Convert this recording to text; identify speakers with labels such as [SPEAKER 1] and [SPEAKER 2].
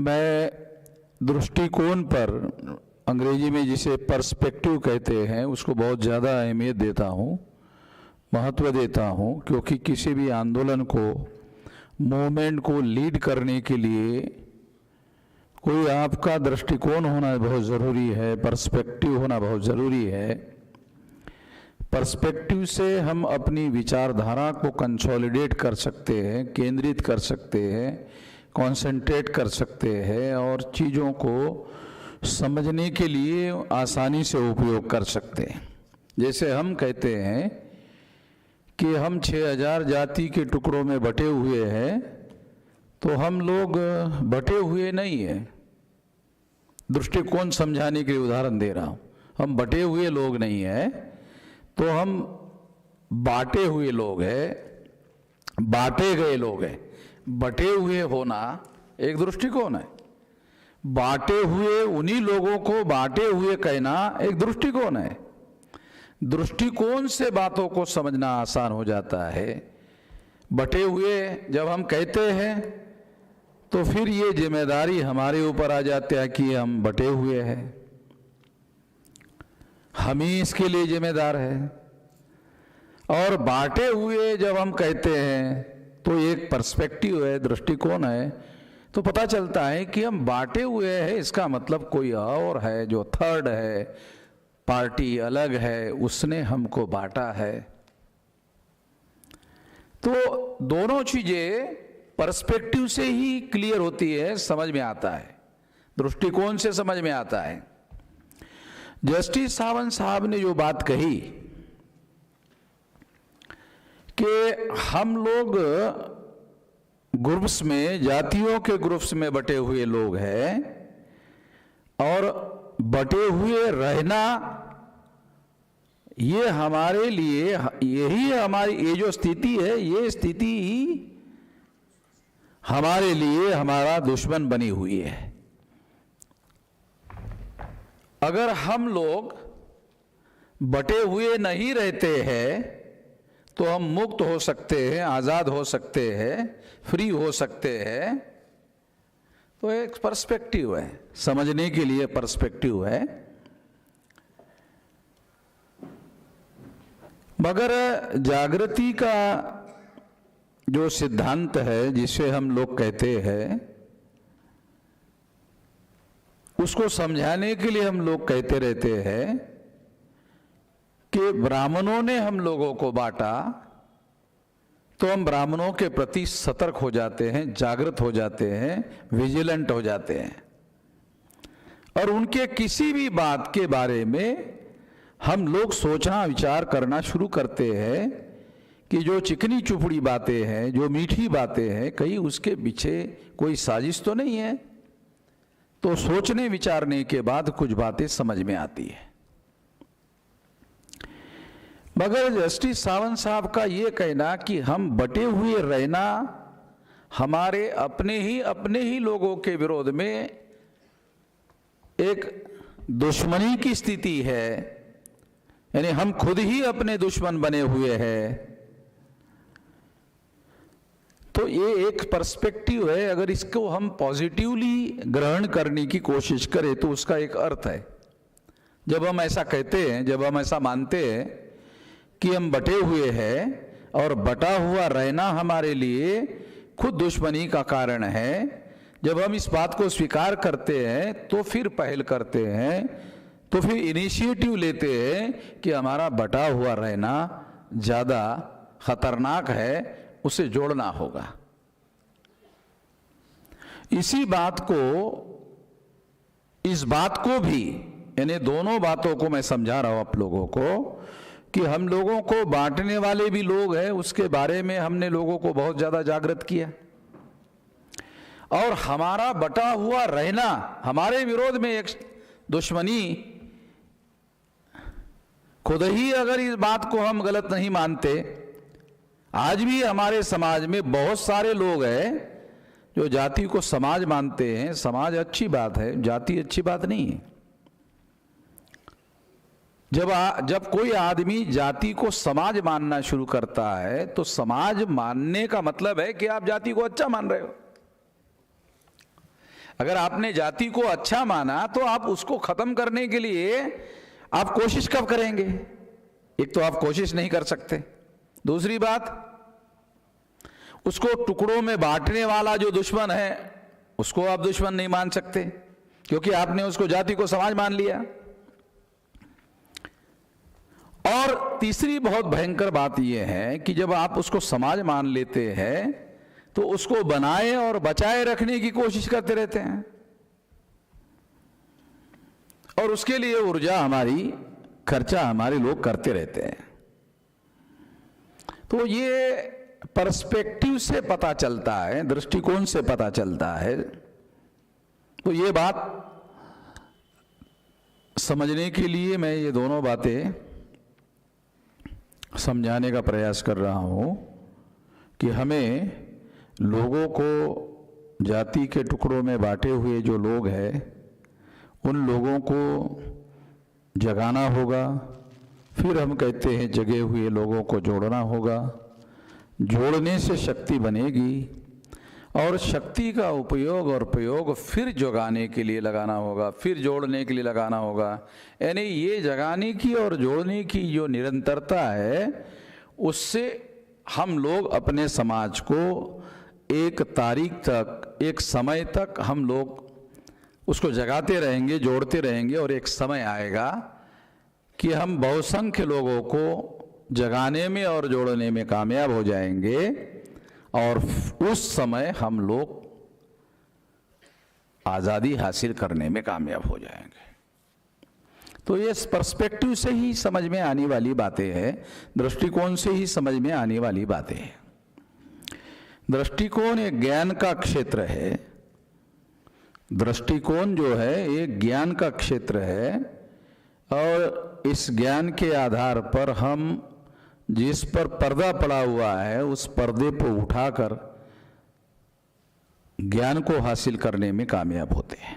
[SPEAKER 1] मैं दृष्टिकोण पर, अंग्रेजी में जिसे पर्सपेक्टिव कहते हैं, उसको बहुत ज़्यादा अहमियत देता हूँ, महत्व देता हूँ, क्योंकि किसी भी आंदोलन को, मूवमेंट को लीड करने के लिए कोई आपका दृष्टिकोण होना बहुत ज़रूरी है, पर्सपेक्टिव होना बहुत ज़रूरी है। पर्सपेक्टिव से हम अपनी विचारधारा को कंसोलिडेट कर सकते हैं, केंद्रित कर सकते हैं, कंसंट्रेट कर सकते हैं और चीज़ों को समझने के लिए आसानी से उपयोग कर सकते हैं। जैसे हम कहते हैं कि हम 6000 जाति के टुकड़ों में बटे हुए हैं, तो हम लोग बटे हुए नहीं हैं। दृष्टिकोण समझाने के लिए उदाहरण दे रहा हूँ। हम बटे हुए लोग नहीं हैं, तो हम बांटे हुए लोग हैं, बांटे गए लोग हैं। बटे हुए होना एक दृष्टिकोण है, बांटे हुए उन्हीं लोगों को बांटे हुए कहना एक दृष्टिकोण है। दृष्टिकोण से बातों को समझना आसान हो जाता है। बटे हुए जब हम कहते हैं तो फिर ये जिम्मेदारी हमारे ऊपर आ जाती है कि हम बटे हुए हैं, हम ही इसके लिए जिम्मेदार हैं। और बांटे हुए जब हम कहते हैं तो एक पर्सपेक्टिव है, दृष्टिकोण है, तो पता चलता है कि हम बांटे हुए हैं, इसका मतलब कोई और है जो थर्ड है, पार्टी अलग है, उसने हमको बांटा है। तो दोनों चीजें पर्सपेक्टिव से ही क्लियर होती है, समझ में आता है, दृष्टिकोण से समझ में आता है। जस्टिस सावंत साहब ने जो बात कही कि हम लोग ग्रुप्स में, जातियों के ग्रुप्स में बटे हुए लोग हैं और बटे हुए रहना ये हमारे लिए, यही हमारी ये जो स्थिति है, ये स्थिति ही हमारे लिए हमारा दुश्मन बनी हुई है। अगर हम लोग बटे हुए नहीं रहते हैं तो हम मुक्त हो सकते हैं, आज़ाद हो सकते हैं, फ्री हो सकते हैं। तो एक पर्सपेक्टिव है, समझने के लिए पर्सपेक्टिव है। मगर जागृति का जो सिद्धांत है, जिसे हम लोग कहते हैं, उसको समझाने के लिए हम लोग कहते रहते हैं कि ब्राह्मणों ने हम लोगों को बांटा, तो हम ब्राह्मणों के प्रति सतर्क हो जाते हैं, जागृत हो जाते हैं, विजिलेंट हो जाते हैं और उनके किसी भी बात के बारे में हम लोग सोचना, विचार करना शुरू करते हैं कि जो चिकनी चुपड़ी बातें हैं, जो मीठी बातें हैं, कहीं उसके पीछे कोई साजिश तो नहीं है। तो सोचने विचारने के बाद कुछ बातें समझ में आती है। मगर जस्टिस सावंत साहब का ये कहना कि हम बटे हुए रहना हमारे अपने ही लोगों के विरोध में एक दुश्मनी की स्थिति है, यानी हम खुद ही अपने दुश्मन बने हुए हैं, तो ये एक पर्सपेक्टिव है। अगर इसको हम पॉजिटिवली ग्रहण करने की कोशिश करें तो उसका एक अर्थ है। जब हम ऐसा कहते हैं, जब हम ऐसा मानते हैं कि हम बटे हुए हैं और बटा हुआ रहना हमारे लिए खुद दुश्मनी का कारण है, जब हम इस बात को स्वीकार करते हैं तो फिर पहल करते हैं, तो फिर इनिशिएटिव लेते हैं कि हमारा बटा हुआ रहना ज़्यादा खतरनाक है, उसे जोड़ना होगा। इसी बात को, इस बात को भी, यानी दोनों बातों को मैं समझा रहा हूं आप लोगों को कि हम लोगों को बांटने वाले भी लोग हैं, उसके बारे में हमने लोगों को बहुत ज्यादा जागृत किया। और हमारा बटा हुआ रहना, हमारे विरोध में एक दुश्मनी, खुद ही अगर इस बात को हम गलत नहीं मानते, आज भी हमारे समाज में बहुत सारे लोग हैं जो जाति को समाज मानते हैं। समाज अच्छी बात है, जाति अच्छी बात नहीं है। जब कोई आदमी जाति को समाज मानना शुरू करता है तो समाज मानने का मतलब है कि आप जाति को अच्छा मान रहे हो। अगर आपने जाति को अच्छा माना तो आप उसको खत्म करने के लिए आप कोशिश कब करेंगे? एक तो आप कोशिश नहीं कर सकते, दूसरी बात उसको टुकड़ों में बांटने वाला जो दुश्मन है उसको आप दुश्मन नहीं मान सकते, क्योंकि आपने उसको जाति को समाज मान लिया। और तीसरी बहुत भयंकर बात यह है कि जब आप उसको समाज मान लेते हैं तो उसको बनाए और बचाए रखने की कोशिश करते रहते हैं, और उसके लिए ऊर्जा हमारी, खर्चा हमारे लोग करते रहते हैं। तो ये पर्सपेक्टिव से पता चलता है, दृष्टिकोण से पता चलता है। तो ये बात समझने के लिए मैं ये दोनों बातें समझाने का प्रयास कर रहा हूं कि हमें लोगों को जाति के टुकड़ों में बांटे हुए जो लोग हैं उन लोगों को जगाना होगा। फिर हम कहते हैं जगे हुए लोगों को जोड़ना होगा। जोड़ने से शक्ति बनेगी और शक्ति का उपयोग और प्रयोग फिर जगाने के लिए लगाना होगा, फिर जोड़ने के लिए लगाना होगा। यानी ये जगाने की और जोड़ने की जो निरंतरता है उससे हम लोग अपने समाज को एक तारीख तक, एक समय तक हम लोग उसको जगाते रहेंगे, जोड़ते रहेंगे, और एक समय आएगा कि हम बहुसंख्य लोगों को जगाने में और जोड़ने में कामयाब हो जाएंगे, और उस समय हम लोग आज़ादी हासिल करने में कामयाब हो जाएंगे। तो ये पर्सपेक्टिव से ही समझ में आने वाली बातें हैं, दृष्टिकोण से ही समझ में आने वाली बातें हैं। दृष्टिकोण एक ज्ञान का क्षेत्र है, दृष्टिकोण जो है एक ज्ञान का क्षेत्र है, और इस ज्ञान के आधार पर हम जिस पर पर्दा पड़ा हुआ है उस पर्दे को उठाकर ज्ञान को हासिल करने में कामयाब होते हैं।